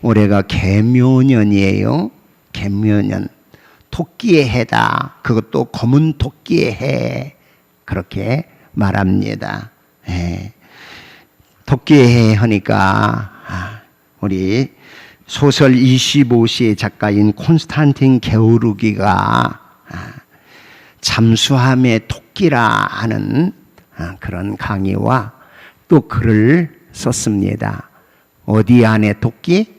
올해가 개묘년이에요. 개묘년. 토끼의 해다. 그것도 검은 토끼의 해. 그렇게 말합니다. 예. 토끼의 해 하니까 우리 소설 25시의 작가인 콘스탄틴 게오르기가 잠수함의 토끼라 하는 그런 강의와 또 글을 썼습니다. 어디 안에 토끼?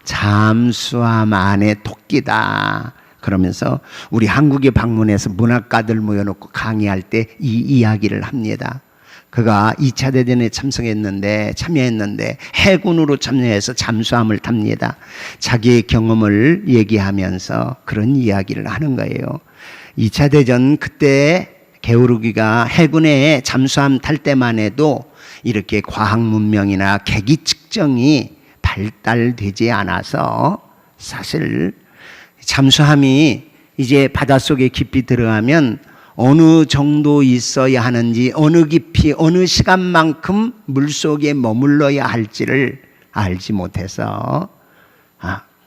잠수함 안에 토끼다. 그러면서 우리 한국에 방문해서 문학가들 모여놓고 강의할 때 이 이야기를 합니다. 그가 2차 대전에 참여했는데 해군으로 참여해서 잠수함을 탑니다. 자기의 경험을 얘기하면서 그런 이야기를 하는 거예요. 2차 대전 그때 게오르기가 해군에 잠수함 탈 때만 해도 이렇게 과학 문명이나 계기 측정이 발달되지 않아서 사실 잠수함이 이제 바닷속에 깊이 들어가면 어느 정도 있어야 하는지, 어느 깊이, 어느 시간만큼 물속에 머물러야 할지를 알지 못해서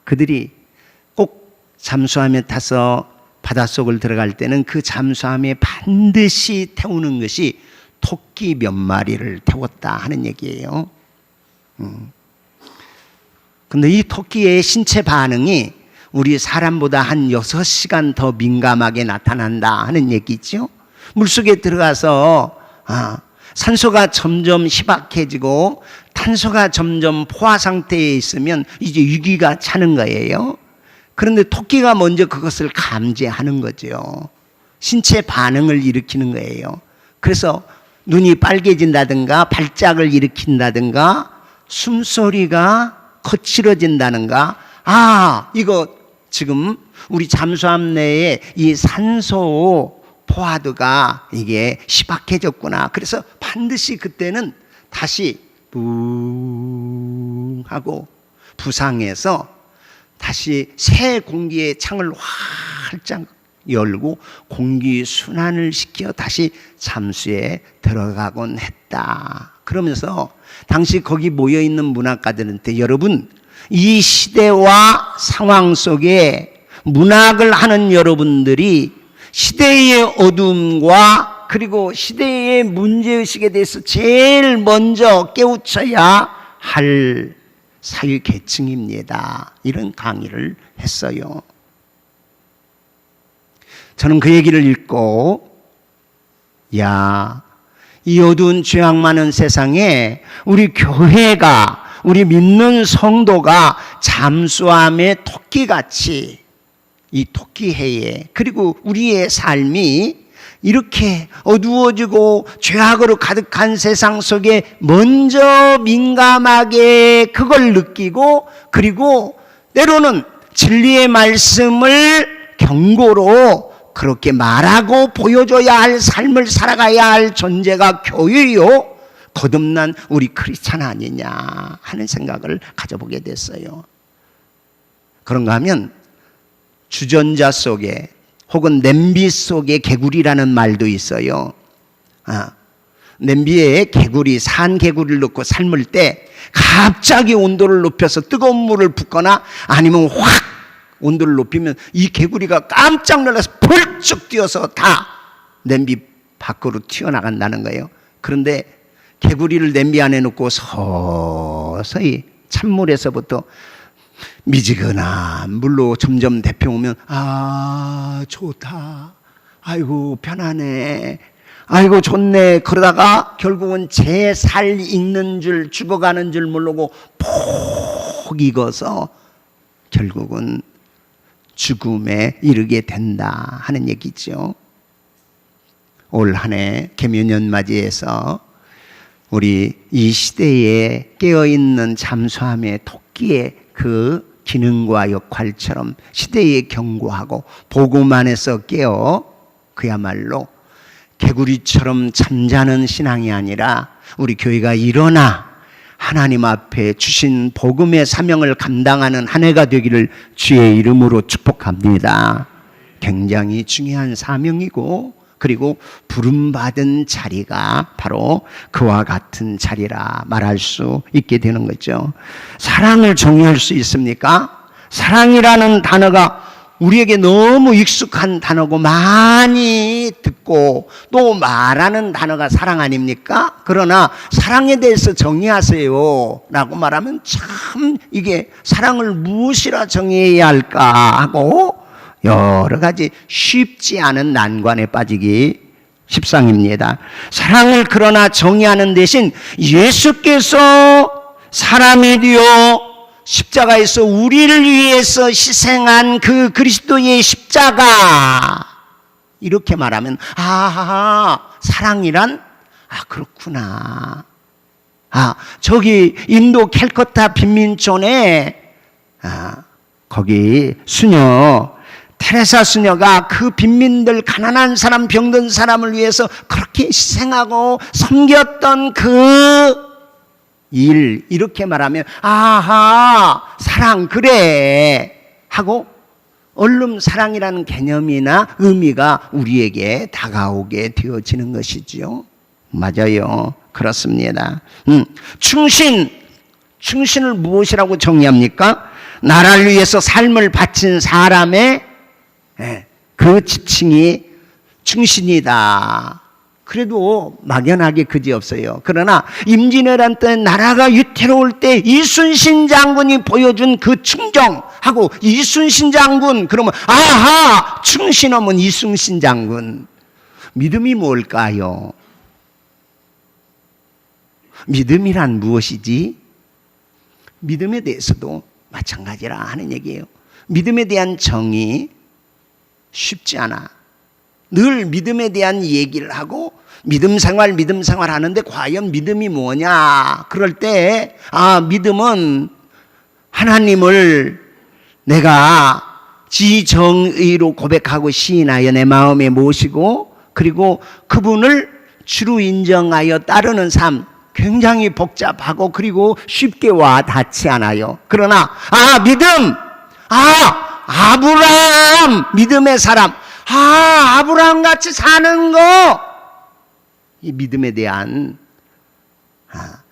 그들이 꼭 잠수함에 타서 바닷속을 들어갈 때는 그 잠수함에 반드시 태우는 것이 토끼 몇 마리를 태웠다 하는 얘기예요. 근데 이 토끼의 신체 반응이 우리 사람보다 한 6시간 더 민감하게 나타난다 하는 얘기죠. 물속에 들어가서 산소가 점점 희박해지고 탄소가 점점 포화 상태에 있으면 이제 위기가 차는 거예요. 그런데 토끼가 먼저 그것을 감지하는 거죠. 신체 반응을 일으키는 거예요. 그래서 눈이 빨개진다든가 발작을 일으킨다든가 숨소리가 거칠어진다든가 이거 지금 우리 잠수함 내에 이 산소 포화도가 이게 희박해졌구나. 그래서 반드시 그때는 다시 붕 하고 부상해서 다시 새 공기의 창을 활짝 열고 공기 순환을 시켜 다시 잠수에 들어가곤 했다. 그러면서 당시 거기 모여있는 문학가들한테 여러분, 이 시대와 상황 속에 문학을 하는 여러분들이 시대의 어둠과 그리고 시대의 문제의식에 대해서 제일 먼저 깨우쳐야 할 사회 계층입니다. 이런 강의를 했어요. 저는 그 얘기를 읽고 이 어두운 죄악 많은 세상에 우리 교회가, 우리 믿는 성도가 잠수함의 토끼같이 이 토끼해에, 그리고 우리의 삶이 이렇게 어두워지고 죄악으로 가득한 세상 속에 먼저 민감하게 그걸 느끼고, 그리고 때로는 진리의 말씀을 경고로 그렇게 말하고 보여줘야 할 삶을 살아가야 할 존재가 교회요, 거듭난 우리 크리스찬 아니냐 하는 생각을 가져보게 됐어요. 그런가 하면 주전자 속에 혹은 냄비 속에 개구리라는 말도 있어요. 냄비에 개구리, 산 개구리를 넣고 삶을 때 갑자기 온도를 높여서 뜨거운 물을 붓거나 아니면 확 온도를 높이면 이 개구리가 깜짝 놀라서 벌쩍 뛰어서 다 냄비 밖으로 튀어나간다는 거예요. 그런데 개구리를 냄비 안에 넣고 서서히 찬물에서부터 미지근한 물로 점점 데펴오면 좋다, 아이고 편하네, 아이고 좋네, 그러다가 결국은 제 살 익는 줄, 죽어가는 줄 모르고 폭 익어서 결국은 죽음에 이르게 된다 하는 얘기죠. 올 한 해 개묘년 맞이해서 우리 이 시대에 깨어있는 잠수함의 토끼의 그 기능과 역할처럼 시대에 경고하고 복음 안에서 깨어 그야말로 개구리처럼 잠자는 신앙이 아니라 우리 교회가 일어나 하나님 앞에 주신 복음의 사명을 감당하는 한 해가 되기를 주의 이름으로 축복합니다. 굉장히 중요한 사명이고 그리고 부름받은 자리가 바로 그와 같은 자리라 말할 수 있게 되는 거죠. 사랑을 정의할 수 있습니까? 사랑이라는 단어가 우리에게 너무 익숙한 단어고 많이 듣고 또 말하는 단어가 사랑 아닙니까? 그러나 사랑에 대해서 정의하세요 라고 말하면 참 이게 사랑을 무엇이라 정의해야 할까 하고 여러 가지 쉽지 않은 난관에 빠지기 십상입니다. 사랑을 그러나 정의하는 대신 예수께서 사람이 되어 십자가에서 우리를 위해서 희생한 그 그리스도의 십자가, 이렇게 말하면 아하, 사랑이란 그렇구나. 저기 인도 캘커타 빈민촌에 거기 수녀 테레사 수녀가 그 빈민들, 가난한 사람, 병든 사람을 위해서 그렇게 희생하고 섬겼던 그 일, 이렇게 말하면 아하, 사랑 그래 하고 얼른 사랑이라는 개념이나 의미가 우리에게 다가오게 되어지는 것이지요. 맞아요. 그렇습니다. 충신을 무엇이라고 정의합니까? 나라를 위해서 삶을 바친 사람의 그 지칭이 충신이다. 그래도 막연하게 그지없어요. 그러나 임진왜란 때 나라가 위태로울 때 이순신 장군이 보여준 그 충정하고, 이순신 장군 그러면 아하, 충신하면 이순신 장군. 믿음이 뭘까요? 믿음이란 무엇이지? 믿음에 대해서도 마찬가지라 하는 얘기예요. 믿음에 대한 정의 쉽지 않아. 늘 믿음에 대한 얘기를 하고 믿음 생활 하는데 과연 믿음이 뭐냐? 그럴 때 믿음은 하나님을 내가 지정의로 고백하고 시인하여 내 마음에 모시고 그리고 그분을 주로 인정하여 따르는 삶, 굉장히 복잡하고 그리고 쉽게 와 닿지 않아요. 그러나 믿음, 아브라함, 믿음의 사람, 아브라함 같이 사는 거, 이 믿음에 대한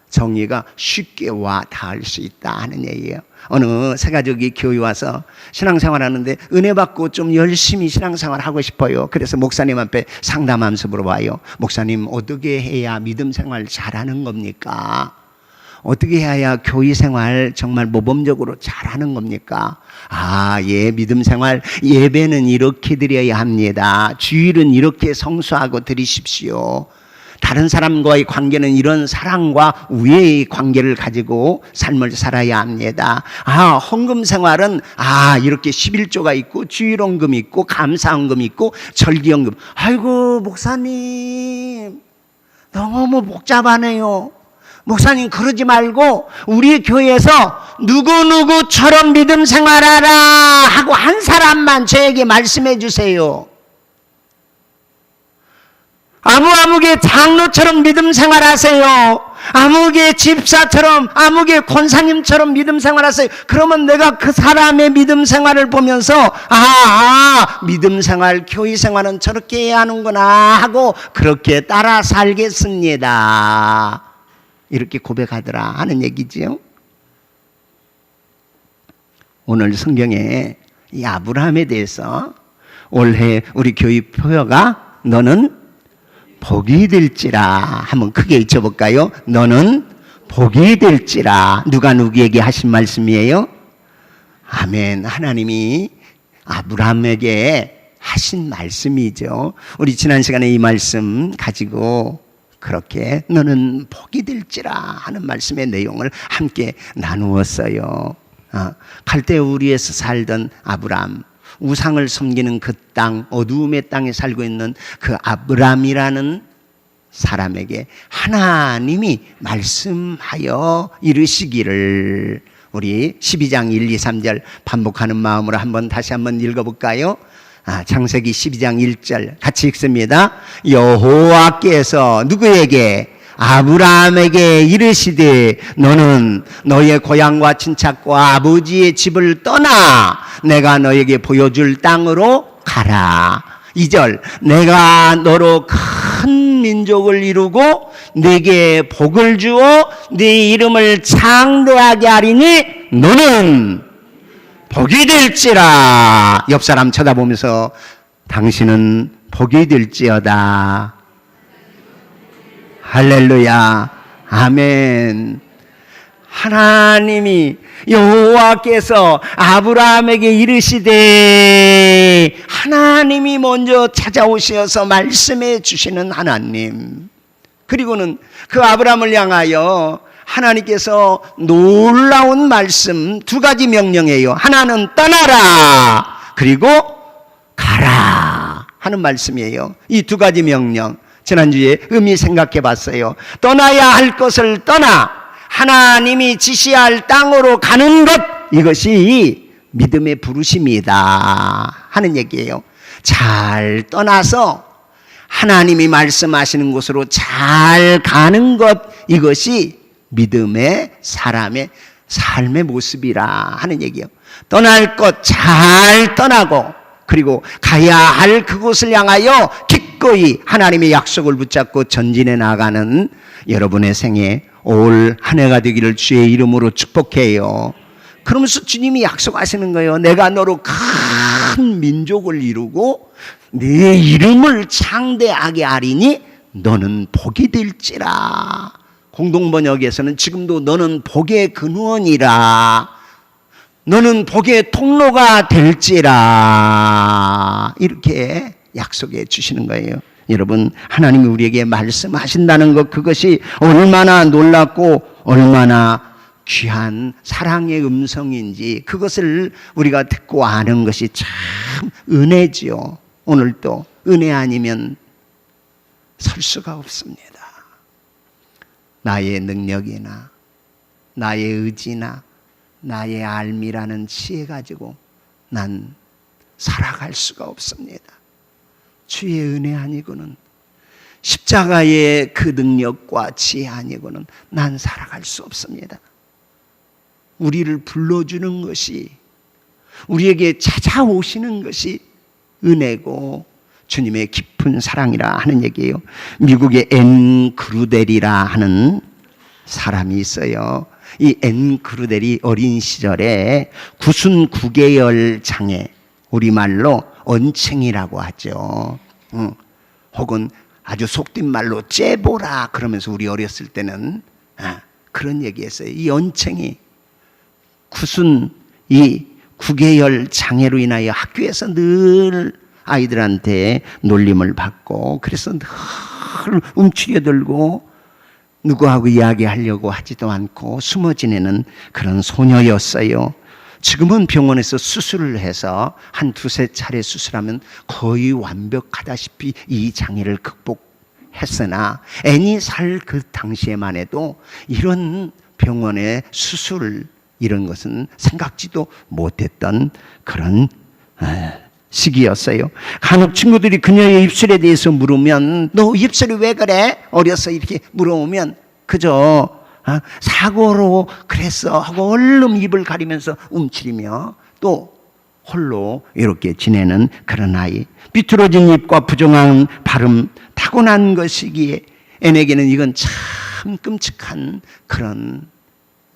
정의가 쉽게 와 닿을 수 있다 하는 얘기예요. 어느 새가족이 교회 와서 신앙생활 하는데 은혜 받고 좀 열심히 신앙생활 하고 싶어요. 그래서 목사님 앞에 상담하면서 물어봐요. 목사님, 어떻게 해야 믿음 생활 잘하는 겁니까? 어떻게 해야 교회 생활 정말 모범적으로 잘하는 겁니까? 예, 믿음 생활, 예배는 이렇게 드려야 합니다. 주일은 이렇게 성수하고 드리십시오. 다른 사람과의 관계는 이런 사랑과 우애의 관계를 가지고 삶을 살아야 합니다. 헌금 생활은 이렇게 11조가 있고 주일헌금 있고 감사헌금 있고 절기헌금. 아이고 목사님 너무 복잡하네요. 목사님 그러지 말고 우리 교회에서 누구누구처럼 믿음 생활하라 하고 한 사람만 저에게 말씀해 주세요. 아무개 장로처럼 믿음 생활하세요. 아무개 집사처럼, 아무개 권사님처럼 믿음 생활하세요. 그러면 내가 그 사람의 믿음 생활을 보면서 믿음 생활, 교회 생활은 저렇게 해야 하는구나 하고 그렇게 따라 살겠습니다. 이렇게 고백하더라 하는 얘기지요. 오늘 성경에 이 아브라함에 대해서 올해 우리 교회 표어가 너는 복이 될지라 한번 크게 외쳐볼까요? 너는 복이 될지라. 누가 누구에게 하신 말씀이에요? 아멘. 하나님이 아브라함에게 하신 말씀이죠. 우리 지난 시간에 이 말씀 가지고 그렇게 너는 복이 될지라 하는 말씀의 내용을 함께 나누었어요. 갈대 우리에서 살던 아브라함, 우상을 섬기는 그 땅, 어두움의 땅에 살고 있는 그 아브라함이라는 사람에게 하나님이 말씀하여 이르시기를, 우리 12장 1, 2, 3절 반복하는 마음으로 다시 한번 읽어볼까요? 창세기 12장 1절 같이 읽습니다. 여호와께서 누구에게? 아브라함에게 이르시되 너는 너의 고향과 친척과 아버지의 집을 떠나 내가 너에게 보여줄 땅으로 가라. 2절 내가 너로 큰 민족을 이루고 네게 복을 주어 네 이름을 창대하게 하리니 너는 복이 될지라. 옆 사람 쳐다보면서 당신은 복이 될지어다. 할렐루야. 아멘. 하나님이 여호와께서 아브라함에게 이르시되 하나님이 먼저 찾아오셔서 말씀해 주시는 하나님. 그리고는 그 아브라함을 향하여 하나님께서 놀라운 말씀 2가지 명령이에요. 하나는 떠나라 그리고 가라 하는 말씀이에요. 이 2가지 명령 지난주에 의미 생각해 봤어요. 떠나야 할 것을 떠나 하나님이 지시할 땅으로 가는 것, 이것이 믿음의 부르심이다 하는 얘기예요. 잘 떠나서 하나님이 말씀하시는 곳으로 잘 가는 것, 이것이 믿음의 사람의 삶의 모습이라 하는 얘기예요. 떠날 것 잘 떠나고 그리고 가야 할 그곳을 향하여 기꺼이 하나님의 약속을 붙잡고 전진해 나가는 여러분의 생에 올 한 해가 되기를 주의 이름으로 축복해요. 그러면서 주님이 약속하시는 거예요. 내가 너로 큰 민족을 이루고 네 이름을 창대하게 하리니 너는 복이 될지라. 공동번역에서는 지금도 너는 복의 근원이라, 너는 복의 통로가 될지라, 이렇게 약속해 주시는 거예요. 여러분, 하나님이 우리에게 말씀하신다는 것, 그것이 얼마나 놀랍고 얼마나 귀한 사랑의 음성인지 그것을 우리가 듣고 아는 것이 참 은혜지요. 오늘도 은혜 아니면 설 수가 없습니다. 나의 능력이나 나의 의지나 나의 알미라는 지혜 가지고 난 살아갈 수가 없습니다. 주의 은혜 아니고는, 십자가의 그 능력과 지혜 아니고는 난 살아갈 수 없습니다. 우리를 불러주는 것이, 우리에게 찾아오시는 것이 은혜고 주님의 깊은 사랑이라 하는 얘기예요. 미국의 앤 그루델이라 하는 사람이 있어요. 이 앤 그루델이 어린 시절에 구순 9계열 장애, 우리말로 언챙이라고 하죠. 혹은 아주 속된 말로 째보라 그러면서 우리 어렸을 때는 그런 얘기했어요. 이 언챙이, 구순 이 9계열 장애로 인하여 학교에서 늘 아이들한테 놀림을 받고, 그래서 늘 움츠려들고 누구하고 이야기하려고 하지도 않고 숨어 지내는 그런 소녀였어요. 지금은 병원에서 수술을 해서 한 2-3차례 수술하면 거의 완벽하다시피 이 장애를 극복했으나 애니 살 그 당시에만 해도 이런 병원의 수술, 이런 것은 생각지도 못했던 그런 시기였어요. 간혹 친구들이 그녀의 입술에 대해서 물으면 너 입술이 왜 그래? 어려서 이렇게 물어오면 그저 사고로 그랬어 하고 얼른 입을 가리면서 움츠리며 또 홀로 이렇게 지내는 그런 아이. 삐뚤어진 입과 부정한 발음, 타고난 것이기에 애에게는 이건 참 끔찍한 그런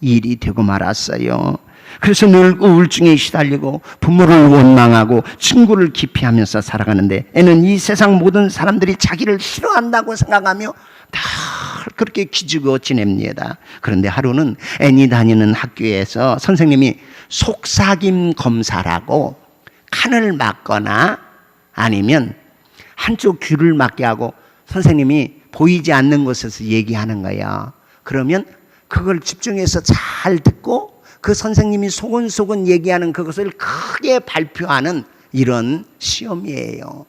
일이 되고 말았어요. 그래서 늘 우울증에 시달리고 부모를 원망하고 친구를 기피하면서 살아가는데, 애는 이 세상 모든 사람들이 자기를 싫어한다고 생각하며 다 그렇게 기죽어 지냅니다. 그런데 하루는 애니 다니는 학교에서 선생님이 속삭임 검사라고 칸을 막거나 아니면 한쪽 귀를 막게 하고 선생님이 보이지 않는 곳에서 얘기하는 거예요. 그러면 그걸 집중해서 잘 듣고 그 선생님이 소곤소곤 얘기하는 그것을 크게 발표하는 이런 시험이에요.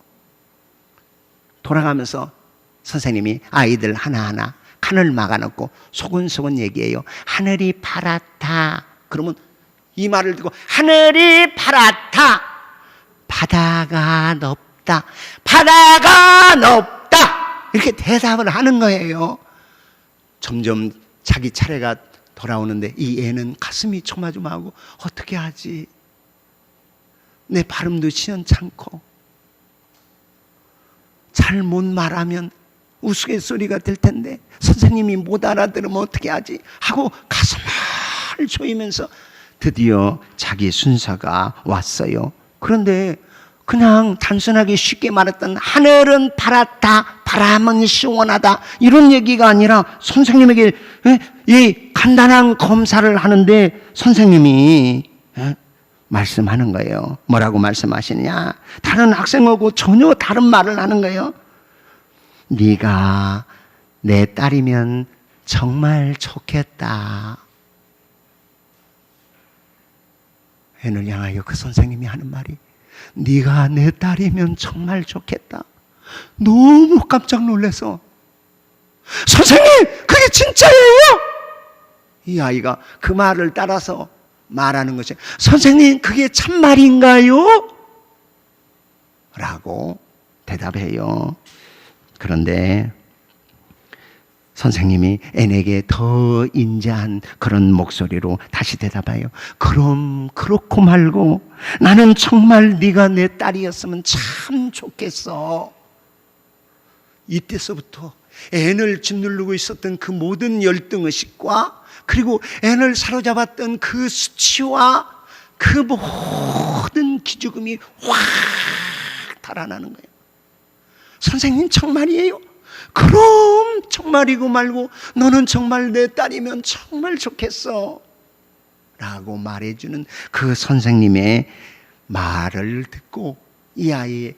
돌아가면서 선생님이 아이들 하나하나 칸을 막아놓고 소곤소곤 얘기해요. 하늘이 파랗다. 그러면 이 말을 듣고 하늘이 파랗다. 바다가 높다. 바다가 높다. 이렇게 대답을 하는 거예요. 점점 자기 차례가 돌아오는데 이 애는 가슴이 초마조마하고 어떻게 하지? 내 발음도 시원찮고 잘 못 말하면 우스갯소리가 될 텐데 선생님이 못 알아들으면 어떻게 하지 하고 가슴을 조이면서 드디어 자기 순서가 왔어요. 그런데 그냥 단순하게 쉽게 말했던 하늘은 파랗다, 바람은 시원하다 이런 얘기가 아니라 선생님에게 이 간단한 검사를 하는데 선생님이 말씀하는 거예요. 뭐라고 말씀하시느냐? 다른 학생하고 전혀 다른 말을 하는 거예요. 네가 내 딸이면 정말 좋겠다. 애를 향하여 그 선생님이 하는 말이 네가 내 딸이면 정말 좋겠다. 너무 깜짝 놀라서 선생님 그게 진짜예요? 이 아이가 그 말을 따라서 말하는 것이 선생님 그게 참말인가요? 라고 대답해요. 그런데 선생님이 애에게 더 인자한 그런 목소리로 다시 대답해요. 그럼 그렇고 말고 나는 정말 네가 내 딸이었으면 참 좋겠어. 이때서부터 앤을 짓누르고 있었던 그 모든 열등의식과 그리고 앤을 사로잡았던 그 수치와 그 모든 기죽음이 확 달아나는 거예요. 선생님 정말이에요? 그럼 정말이고 말고 너는 정말 내 딸이면 정말 좋겠어 라고 말해주는 그 선생님의 말을 듣고 이 아이의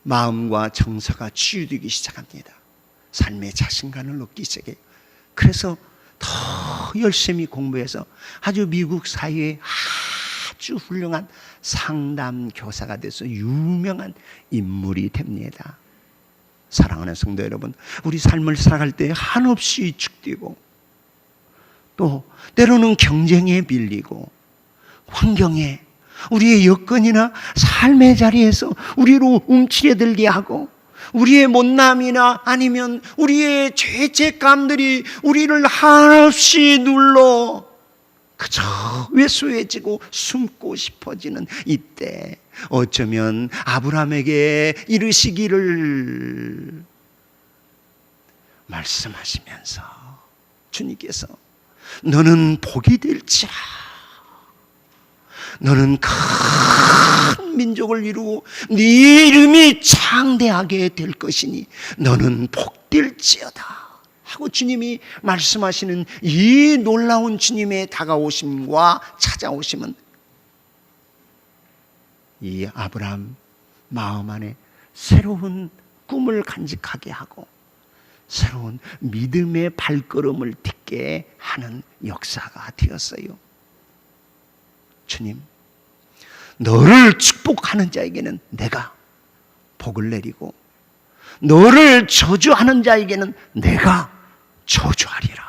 마음과 정서가 치유되기 시작합니다. 삶의 자신감을 얻기 시작해요. 그래서 더 열심히 공부해서 아주 미국 사회에 아주 훌륭한 상담 교사가 돼서 유명한 인물이 됩니다. 사랑하는 성도 여러분, 우리 삶을 살아갈 때 한없이 위축되고 또 때로는 경쟁에 밀리고 환경에 우리의 여건이나 삶의 자리에서 우리로 움츠려들게 하고 우리의 못남이나 아니면 우리의 죄책감들이 우리를 한없이 눌러 그저 왜소해지고 숨고 싶어지는 이때 어쩌면 아브라함에게 이르시기를 말씀하시면서 주님께서 너는 복이 될지라 너는 큰 민족을 이루고 네 이름이 창대하게 될 것이니 너는 복될지어다 하고 주님이 말씀하시는 이 놀라운 주님의 다가오심과 찾아오심은 이 아브라함 마음 안에 새로운 꿈을 간직하게 하고 새로운 믿음의 발걸음을 딛게 하는 역사가 되었어요. 주님, 너를 축복하는 자에게는 내가 복을 내리고 너를 저주하는 자에게는 내가 저주하리라.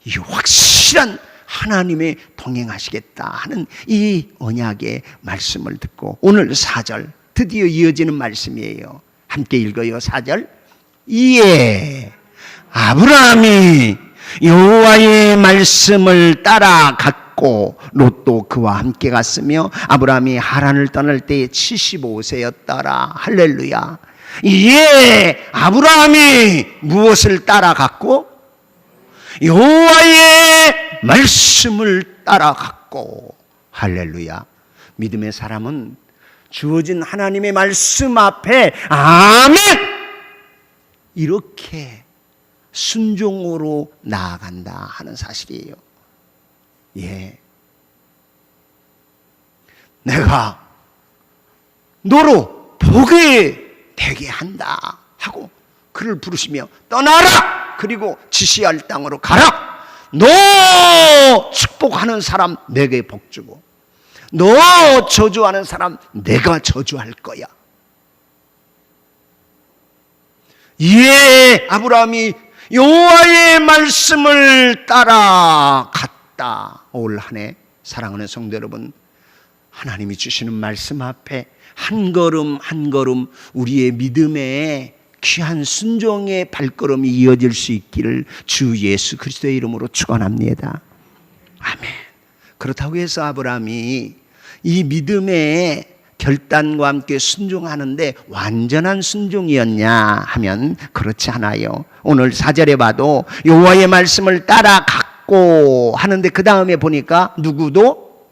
이 확실한 하나님의 동행하시겠다 하는 이 언약의 말씀을 듣고 오늘 4절 드디어 이어지는 말씀이에요. 함께 읽어요. 4절. 이에 아브라함이 여호와의 말씀을 따라갔고 롯도 그와 함께 갔으며 아브라함이 하란을 떠날 때에 75세였더라. 할렐루야. 이에 아브라함이 무엇을 따라갔고 여호와의 말씀을 따라갔고 할렐루야. 믿음의 사람은 주어진 하나님의 말씀 앞에 아멘 이렇게 순종으로 나아간다 하는 사실이에요. 예, 내가 너로 복이 되게 한다 하고 그를 부르시며 떠나라 그리고 지시할 땅으로 가라. 너 축복하는 사람 내게 복 주고 너 저주하는 사람 내가 저주할 거야. 이에 아브라함이 여호와의 말씀을 따라갔다. 올 한 해 사랑하는 성도 여러분, 하나님이 주시는 말씀 앞에 한 걸음 한 걸음 우리의 믿음의 귀한 순종의 발걸음이 이어질 수 있기를 주 예수 그리스도의 이름으로 축원합니다. 아멘. 그렇다고 해서 아브라함이 이 믿음의 결단과 함께 순종하는데 완전한 순종이었냐 하면 그렇지 않아요. 오늘 4절에 봐도 여호와의 말씀을 따라갔고 하는데 그 다음에 보니까 누구도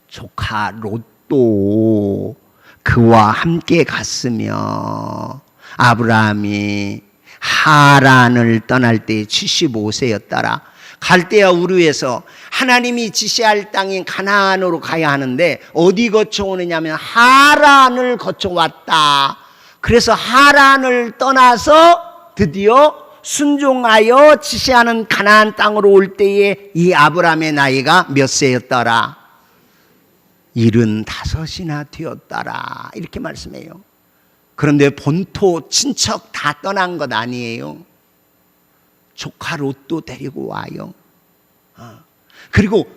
조카 롯도 그와 함께 갔으며 아브라함이 하란을 떠날 때 75세였더라. 갈대아 우르에서 하나님이 지시할 땅인 가나안으로 가야 하는데 어디 거쳐오느냐면 하란을 거쳐왔다. 그래서 하란을 떠나서 드디어 순종하여 지시하는 가나안 땅으로 올 때에 이 아브라함의 나이가 몇 세였더라? 75이나 되었더라. 이렇게 말씀해요. 그런데 본토 친척 다 떠난 것 아니에요. 조카 롯도 데리고 와요. 그리고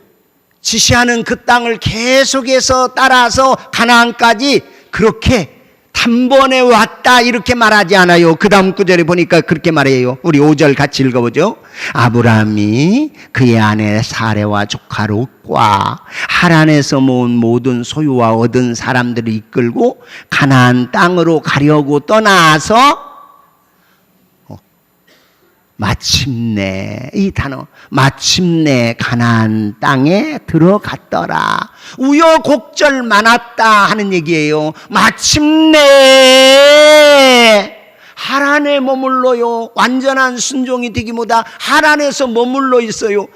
지시하는 그 땅을 계속해서 따라서 가나안까지 그렇게 단번에 왔다 이렇게 말하지 않아요. 그 다음 구절에 보니까 그렇게 말해요. 우리 5절 같이 읽어보죠. 아브라함이 그의 아내 사레와 조카 롯과 하란에서 모은 모든 소유와 얻은 사람들을 이끌고 가나안 땅으로 가려고 떠나서 마침내, 이 단어 마침내 가나안 땅에 들어갔더라. 우여곡절 많았다 하는 얘기예요. 마침내 하란에 머물러요. 완전한 순종이 되기보다 하란에서 머물러 있어요.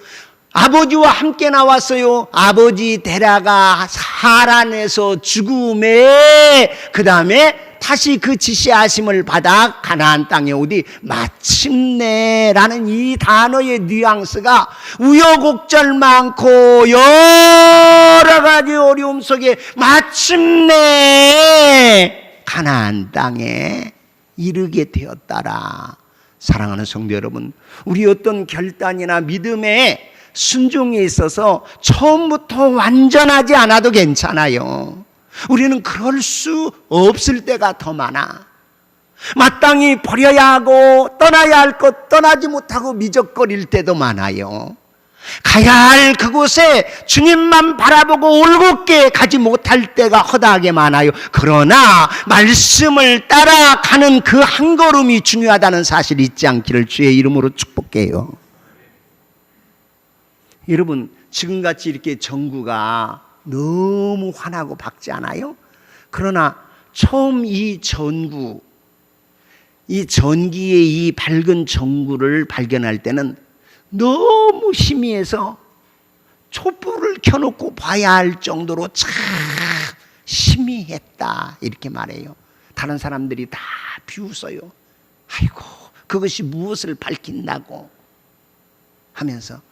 아버지와 함께 나왔어요. 아버지 데려가 하란에서 죽음에 그 다음에 다시 그 지시하심을 받아 가나안 땅에 오디 마침내라는 이 단어의 뉘앙스가 우여곡절 많고 여러 가지 어려움 속에 마침내 가나안 땅에 이르게 되었더라. 사랑하는 성도 여러분, 우리 어떤 결단이나 믿음에 순종에 있어서 처음부터 완전하지 않아도 괜찮아요. 우리는 그럴 수 없을 때가 더 많아. 마땅히 버려야 하고 떠나야 할 것 떠나지 못하고 미적거릴 때도 많아요. 가야 할 그곳에 주님만 바라보고 올곧게 가지 못할 때가 허다하게 많아요. 그러나 말씀을 따라가는 그 한 걸음이 중요하다는 사실 잊지 않기를 주의 이름으로 축복해요. 여러분, 지금같이 이렇게 전구가 너무 환하고 밝지 않아요? 그러나 처음 이 전구, 이 전기의 이 밝은 전구를 발견할 때는 너무 희미해서 촛불을 켜놓고 봐야 할 정도로 참 희미했다 이렇게 말해요. 다른 사람들이 다 비웃어요. 아이고 그것이 무엇을 밝힌다고 하면서.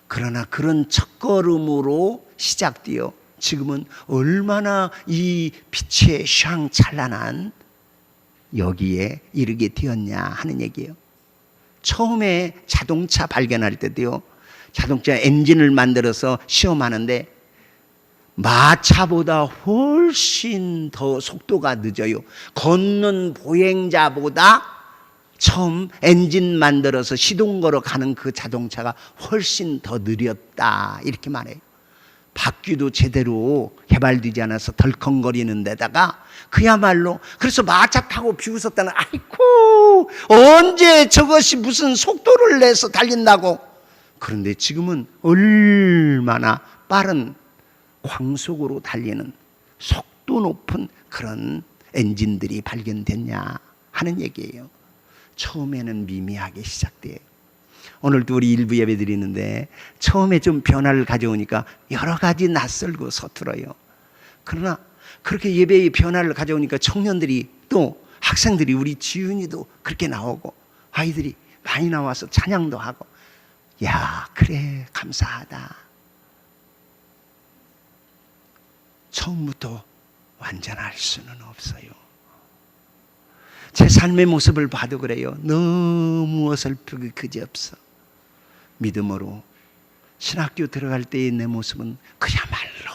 그러나 그런 첫걸음으로 시작되어 지금은 얼마나 이 빛의 샹찬란한 여기에 이르게 되었냐 하는 얘기예요. 처음에 자동차 발견할 때도요, 자동차 엔진을 만들어서 시험하는데 마차보다 훨씬 더 속도가 늦어요. 걷는 보행자보다 처음 엔진 만들어서 시동 걸어 가는 그 자동차가 훨씬 더 느렸다 이렇게 말해요. 바퀴도 제대로 개발되지 않아서 덜컹거리는 데다가 그야말로 그래서 마차 타고 비웃었다는, 아이고 언제 저것이 무슨 속도를 내서 달린다고. 그런데 지금은 얼마나 빠른 광속으로 달리는 속도 높은 그런 엔진들이 발견됐냐 하는 얘기예요. 처음에는 미미하게 시작돼요. 오늘도 우리 일부 예배 드리는데 처음에 좀 변화를 가져오니까 여러 가지 낯설고 서툴어요. 그러나 그렇게 예배의 변화를 가져오니까 청년들이 또 학생들이, 우리 지윤이도 그렇게 나오고 아이들이 많이 나와서 찬양도 하고, 야 그래 감사하다. 처음부터 완전할 수는 없어요. 제 삶의 모습을 봐도 그래요. 너무 어설프고 그지없어. 믿음으로 신학교 들어갈 때의 내 모습은 그야말로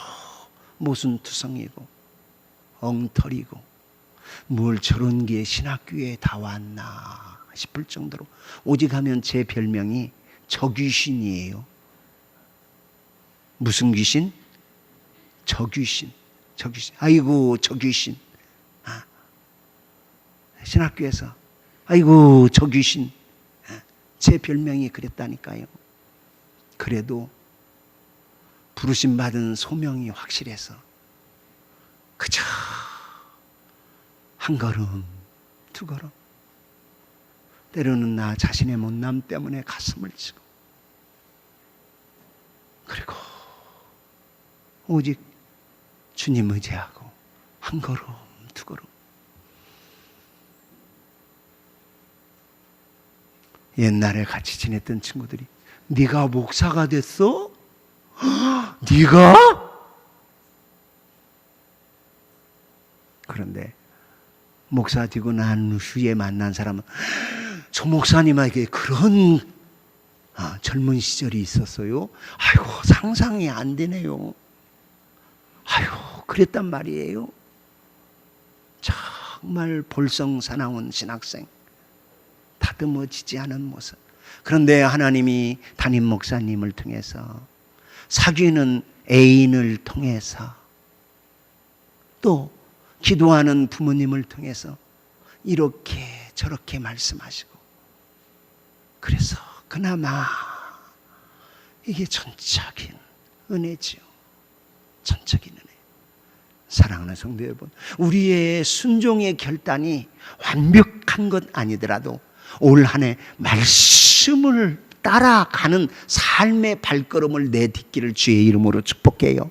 모순투성이고 엉터리고, 뭘 저런 게 신학교에 다 왔나 싶을 정도로, 오직 하면 제 별명이 저귀신이에요. 무슨 귀신? 저귀신. 저 귀신, 아이고 저 귀신. 신학교에서 아이고 저 귀신. 제 별명이 그랬다니까요. 그래도 부르심 받은 소명이 확실해서 그저 한 걸음 두 걸음, 때로는 나 자신의 못남 때문에 가슴을 치고, 그리고 오직 주님 의지하고 한 걸음 두 걸음. 옛날에 같이 지냈던 친구들이 네가 목사가 됐어? 네가? 그런데 목사 되고 난 후에 만난 사람은 저 목사님에게 그런 젊은 시절이 있었어요? 아이고 상상이 안 되네요. 아이고 그랬단 말이에요. 정말 볼성사나운 신학생, 다듬어지지 않은 모습. 그런데 하나님이 담임 목사님을 통해서, 사귀는 애인을 통해서, 또 기도하는 부모님을 통해서 이렇게 저렇게 말씀하시고, 그래서 그나마 이게 전적인 은혜지요. 전적인 은혜. 사랑하는 성도 여러분, 우리의 순종의 결단이 완벽한 것 아니더라도 올 한 해 말씀을 따라가는 삶의 발걸음을 내딛기를 주의 이름으로 축복해요.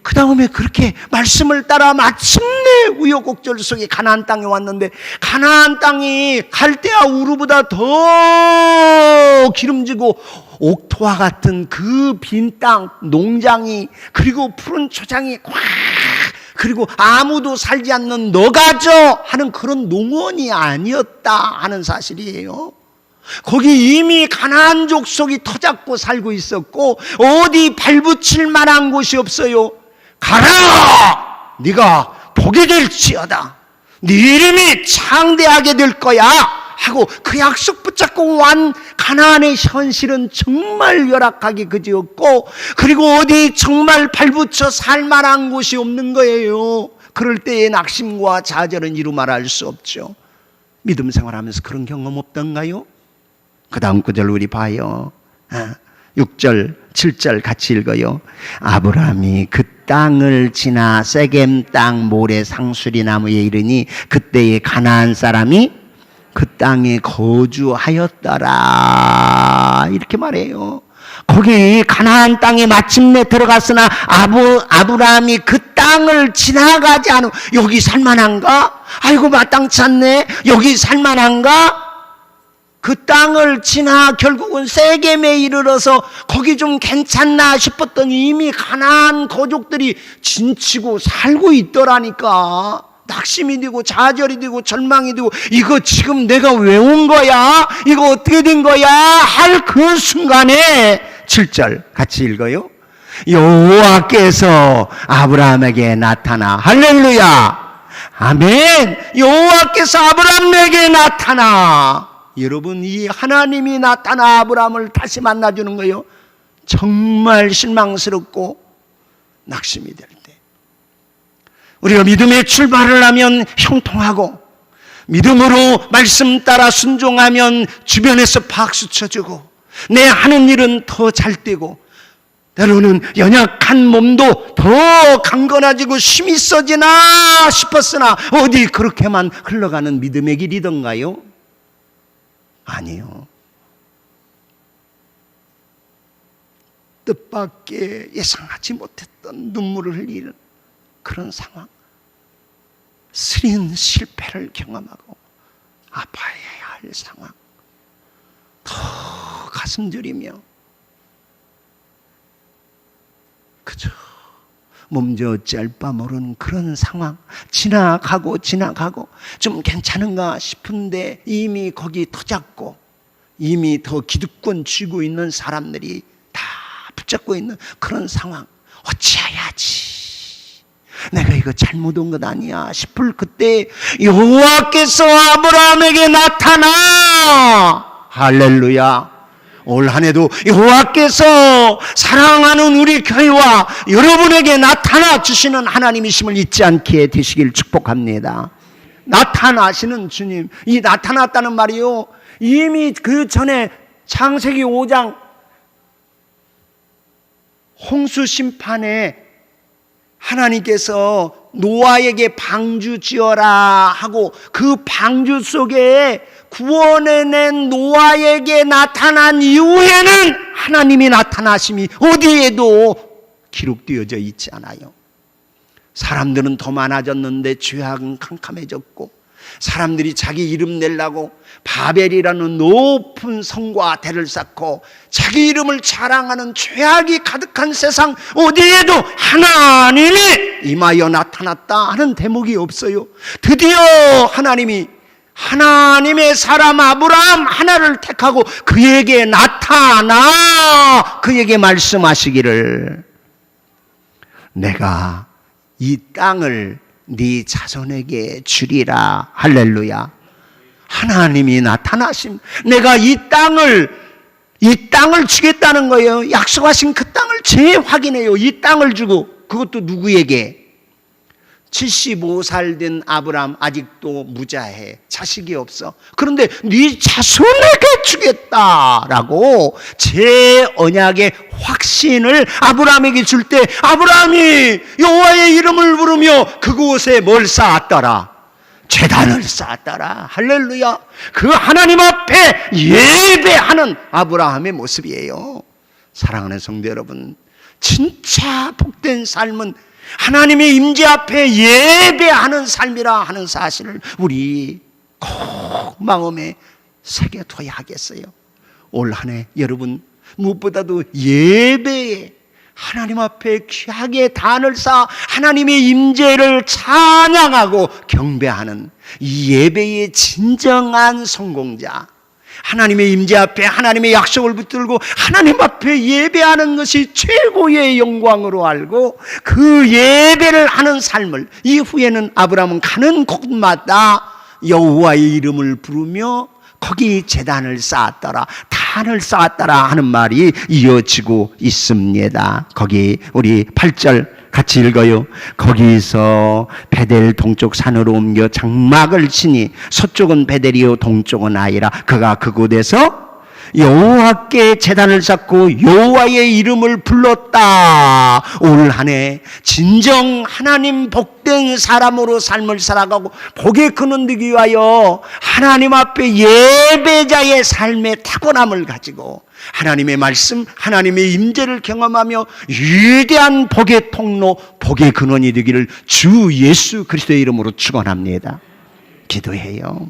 그 다음에 그렇게 말씀을 따라 마침내 우여곡절 속에 가나안 땅에 왔는데, 가나안 땅이 갈대아 우르보다 더 기름지고 옥토와 같은 그 빈 땅, 농장이, 그리고 푸른 초장이 꽉, 그리고 아무도 살지 않는 너가져 하는 그런 농원이 아니었다 하는 사실이에요. 거기 이미 가나안 족속이 터잡고 살고 있었고 어디 발붙일 만한 곳이 없어요. 가라! 네가 복이 될지어다. 네 이름이 창대하게 될 거야 하고 그 약속 붙잡고 온 가나안의 현실은 정말 열악하게 그지였고, 그리고 어디 정말 발붙여 살 만한 곳이 없는 거예요. 그럴 때의 낙심과 좌절은 이루 말할 수 없죠. 믿음 생활하면서 그런 경험 없던가요? 그 다음 구절 우리 봐요. 6절 7절 같이 읽어요. 아브라함이 그 땅을 지나 세겜 땅 모래 상수리 나무에 이르니 그때의 가나안 사람이 그 땅에 거주하였더라, 이렇게 말해요. 거기 가나안 땅에 마침내 들어갔으나 아브라함이 그 땅을 지나가지 않으면 여기 살만한가? 아이고 마땅치 않네. 여기 살만한가? 그 땅을 지나 결국은 세겜에 이르러서 거기 좀 괜찮나 싶었더니 이미 가나안 거족들이 진치고 살고 있더라니까. 낙심이 되고 좌절이 되고 절망이 되고, 이거 지금 내가 왜 온 거야? 이거 어떻게 된 거야? 할 그 순간에 7절 같이 읽어요. 여호와께서 아브라함에게 나타나, 할렐루야, 아멘. 여호와께서 아브라함에게 나타나. 여러분, 이 하나님이 나타나 아브라함을 다시 만나주는 거예요. 정말 실망스럽고 낙심이 될 때, 우리가 믿음의 출발을 하면 형통하고, 믿음으로 말씀 따라 순종하면 주변에서 박수 쳐주고, 내 하는 일은 더 잘 되고, 때로는 연약한 몸도 더 강건해지고 힘이 써지나 싶었으나 어디 그렇게만 흘러가는 믿음의 길이던가요? 아니요. 뜻밖의 예상하지 못했던 눈물을 흘리는 그런 상황, 쓰린 실패를 경험하고 아파해야 할 상황, 더 가슴 저리며 그저 몸져 어찌할 바 모르는 그런 상황, 지나가고 좀 괜찮은가 싶은데 이미 거기 터잡고 이미 더 기득권 쥐고 있는 사람들이 다 붙잡고 있는 그런 상황, 어찌해야지, 내가 이거 잘못 온 것 아니야 싶을 그때 여호와께서 아브라함에게 나타나, 할렐루야, 올 한해도 여호와께서 사랑하는 우리 교회와 여러분에게 나타나 주시는 하나님이심을 잊지 않게 되시길 축복합니다. 나타나시는 주님, 이 나타났다는 말이요, 이미 그 전에 창세기 5장 홍수 심판에 하나님께서 노아에게 방주 지어라 하고 그 방주 속에 구원해낸 노아에게 나타난 이후에는 하나님이 나타나심이 어디에도 기록되어져 있지 않아요. 사람들은 더 많아졌는데 죄악은 캄캄해졌고, 사람들이 자기 이름 내려고 바벨이라는 높은 성과 대를 쌓고 자기 이름을 자랑하는 죄악이 가득한 세상 어디에도 하나님이 임하여 나타났다 하는 대목이 없어요. 드디어 하나님이 하나님의 사람 아브라함 하나를 택하고 그에게 나타나 그에게 말씀하시기를, 내가 이 땅을 네 자손에게 주리라. 할렐루야. 하나님이 나타나심, 내가 이 땅을 주겠다는 거예요. 약속하신 그 땅을 재확인해요. 이 땅을 주고, 그것도 누구에게? 75살 된 아브라함, 아직도 무자해, 자식이 없어. 그런데 네 자손에게 주겠다라고 제 언약의 확신을 아브라함에게 줄 때, 아브라함이 여호와의 이름을 부르며 그곳에 뭘 쌓았더라? 제단을 쌓았더라. 할렐루야. 그 하나님 앞에 예배하는 아브라함의 모습이에요. 사랑하는 성도 여러분, 진짜 복된 삶은 하나님의 임재 앞에 예배하는 삶이라 하는 사실을 우리 꼭 마음에 새겨둬야 하겠어요. 올 한 해 여러분 무엇보다도 예배에 하나님 앞에 귀하게 단을 쌓아 하나님의 임재를 찬양하고 경배하는 이 예배의 진정한 성공자, 하나님의 임재 앞에 하나님의 약속을 붙들고 하나님 앞에 예배하는 것이 최고의 영광으로 알고 그 예배를 하는 삶을, 이후에는 아브라함은 가는 곳마다 여호와의 이름을 부르며 거기 제단을 쌓았더라, 단을 쌓았더라 하는 말이 이어지고 있습니다. 거기 우리 8절 같이 읽어요. 거기서 베델 동쪽 산으로 옮겨 장막을 치니 서쪽은 베델이요 동쪽은 아이라. 그가 그곳에서 여호와께 제단을 쌓고 여호와의 이름을 불렀다. 올 한 해 진정 하나님 복된 사람으로 삶을 살아가고 복에 거느리기 위하여 하나님 앞에 예배자의 삶의 탁월함을 가지고 하나님의 말씀, 하나님의 임재를 경험하며 위대한 복의 통로, 복의 근원이 되기를 주 예수 그리스도의 이름으로 축원합니다. 기도해요.